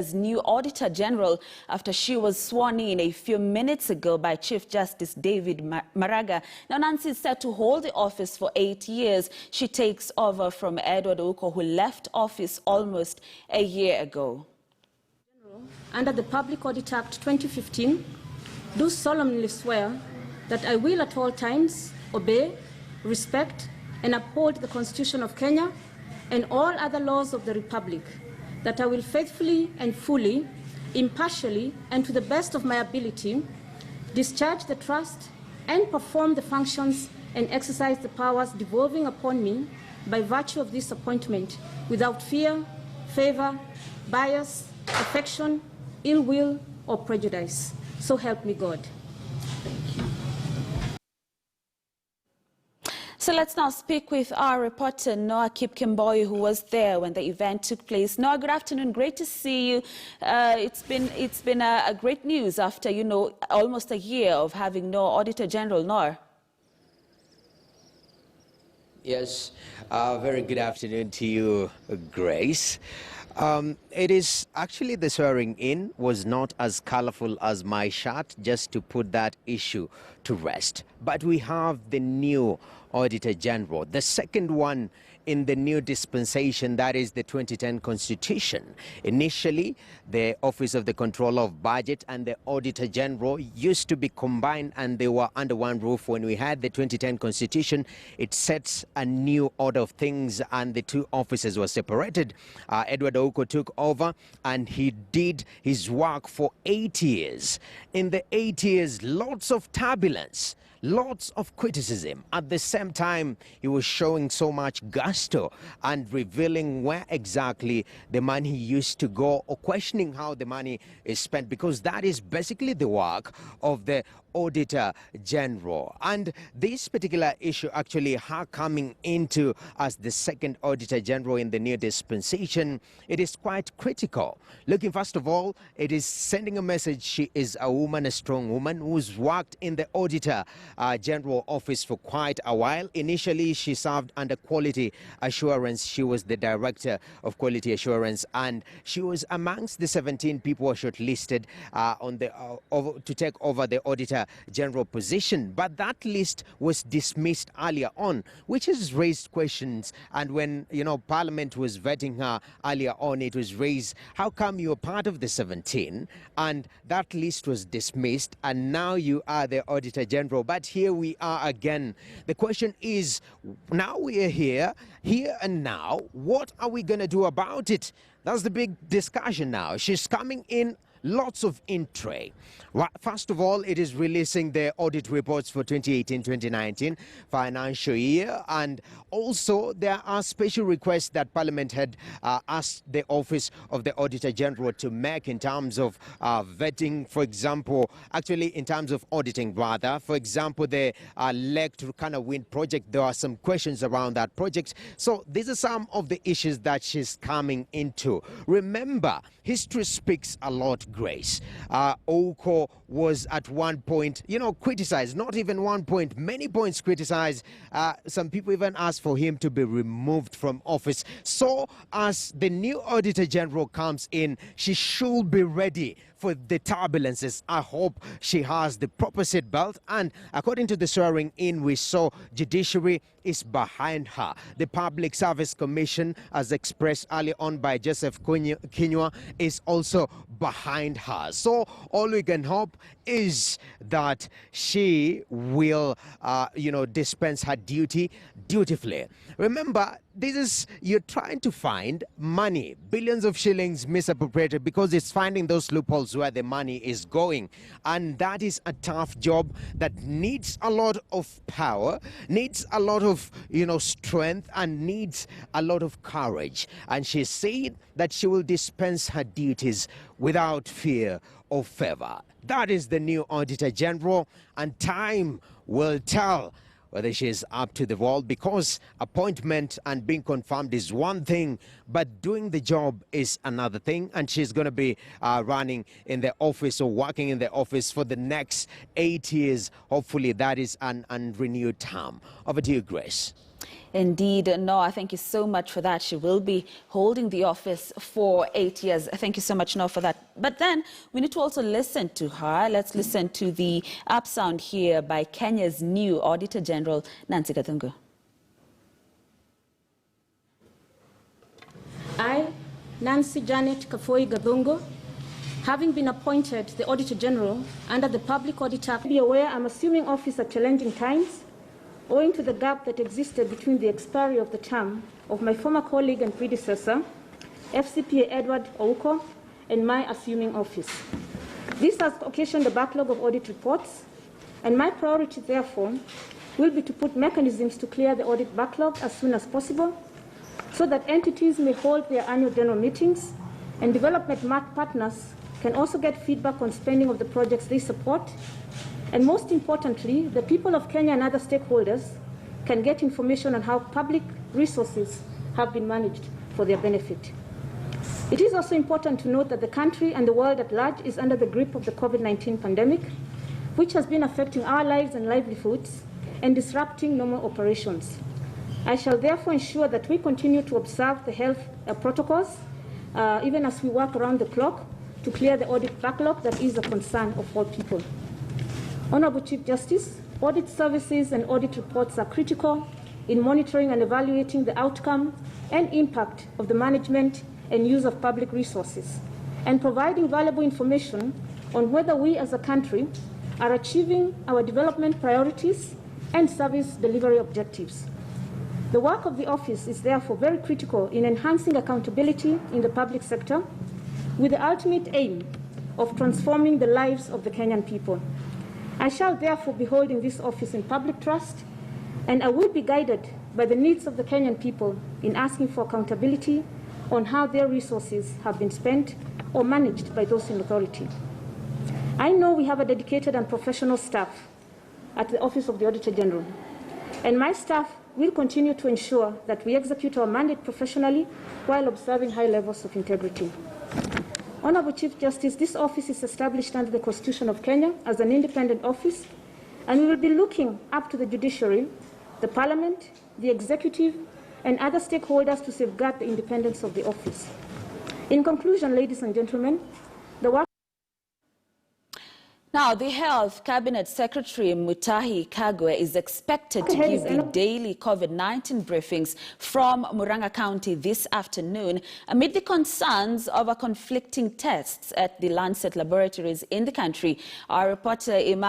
As new Auditor General after she was sworn in a few minutes ago by Chief Justice David Maraga. Now, Nancy is set to hold the office for 8 years. She takes over from Edward Ouko, who left office almost a year ago. Under the Public Audit Act 2015, do solemnly swear that I will at all times obey, respect, and uphold the Constitution of Kenya and all other laws of the Republic, that I will faithfully and fully, impartially, and to the best of my ability, discharge the trust and perform the functions and exercise the powers devolving upon me by virtue of this appointment without fear, favor, bias, affection, ill will, or prejudice. So help me God. Thank you. So let's now speak with our reporter, Noah Kipkemboy, who was there when the event took place. Noah, good afternoon. Great to see you. It's been a great news after, almost a year of having no Auditor General, Noah. Yes, very good afternoon to you, Grace. It is actually the swearing in was not as colorful as my shirt, just to put that issue to rest. But we have the new Auditor General, the second one in the new dispensation, that is the 2010 Constitution. Initially, the Office of the Controller of Budget and the Auditor General used to be combined, and they were under one roof. When we had the 2010 Constitution, it sets a new order of things, and the two offices were separated. Edward Ouko took over, and he did his work for 8 years. In the 8 years, lots of turbulence, lots of criticism. At the same time, he was showing so much gusto and revealing where exactly the money used to go, or questioning how the money is spent, because that is basically the work of the Auditor General. And this particular issue, actually, her coming into as the second Auditor General in the new dispensation, it is quite critical. Looking, first of all, it is sending a message. She is a woman, a strong woman, who's worked in the Auditor General office for quite a while. Initially, she served under Quality Assurance. She was the Director of Quality Assurance, and she was amongst the 17 people who were shortlisted to take over the Auditor General position. But that list was dismissed earlier on, which has raised questions. And when, Parliament was vetting her earlier on, it was raised, how come you're part of the 17 and that list was dismissed, and now you are the Auditor General? But here we are again. The question is, now we are here and now, what are we going to do about it? That's the big discussion now. She's coming in, lots of intrigue. First of all, it is releasing the audit reports for 2018-2019 financial year, and also there are special requests that Parliament had asked the Office of the Auditor General to make in terms of vetting, for example, actually in terms of auditing rather. For example, the Lake Turkana Wind project, there are some questions around that project. So these are some of the issues that she's coming into. Remember, history speaks a lot, Grace. Ouko was at one point, criticized, not even one point, many points criticized. Some people even asked for him to be removed from office. So as the new Auditor General comes in, she should be ready for the turbulences. I hope she has the proper seatbelt, and according to the swearing in we saw, judiciary is behind her. The Public Service Commission, as expressed early on by Joseph Kinyua, is also behind her. So all we can hope is that she will, dispense her duty dutifully. Remember, you're trying to find money, billions of shillings misappropriated, because it's finding those loopholes where the money is going. And that is a tough job that needs a lot of power, needs a lot of, strength, and needs a lot of courage. And she said that she will dispense her duties without fear or favor. That is the new Auditor General, and time will tell whether she is up to the role, because appointment and being confirmed is one thing, but doing the job is another thing. And she's going to be running in the office, or working in the office, for the next 8 years. Hopefully that is an unrenewed term. Over to you, Grace. Indeed, Noah, thank you so much for that. She will be holding the office for 8 years. Thank you so much, Noah, for that. But then we need to also listen to her. Let's listen to the up sound here by Kenya's new Auditor General, Nancy Gathungu. I, Nancy Janet Kafoi Gathungu, having been appointed the Auditor General under the Public Auditor, be aware I'm assuming office at challenging times, owing to the gap that existed between the expiry of the term of my former colleague and predecessor, FCPA Edward Ouko, and my assuming office. This has occasioned a backlog of audit reports, and my priority, therefore, will be to put mechanisms to clear the audit backlog as soon as possible, so that entities may hold their annual general meetings and development partners can also get feedback on spending of the projects they support. And most importantly, the people of Kenya and other stakeholders can get information on how public resources have been managed for their benefit. It is also important to note that the country and the world at large is under the grip of the COVID-19 pandemic, which has been affecting our lives and livelihoods and disrupting normal operations. I shall therefore ensure that we continue to observe the health protocols, even as we work around the clock to clear the audit backlog that is a concern of all people. Honorable Chief Justice, audit services and audit reports are critical in monitoring and evaluating the outcome and impact of the management and use of public resources, and providing valuable information on whether we as a country are achieving our development priorities and service delivery objectives. The work of the office is therefore very critical in enhancing accountability in the public sector with the ultimate aim of transforming the lives of the Kenyan people. I shall therefore be holding this office in public trust, and I will be guided by the needs of the Kenyan people in asking for accountability on how their resources have been spent or managed by those in authority. I know we have a dedicated and professional staff at the Office of the Auditor General, and my staff will continue to ensure that we execute our mandate professionally while observing high levels of integrity. Honorable Chief Justice, this office is established under the Constitution of Kenya as an independent office, and we will be looking up to the judiciary, the parliament, the executive, and other stakeholders to safeguard the independence of the office. In conclusion, ladies and gentlemen, the work Now, the Health Cabinet Secretary Mutahi Kagwe is expected to give the daily COVID-19 briefings from Murang'a County this afternoon amid the concerns over conflicting tests at the Lancet laboratories in the country. Our reporter Emmanuel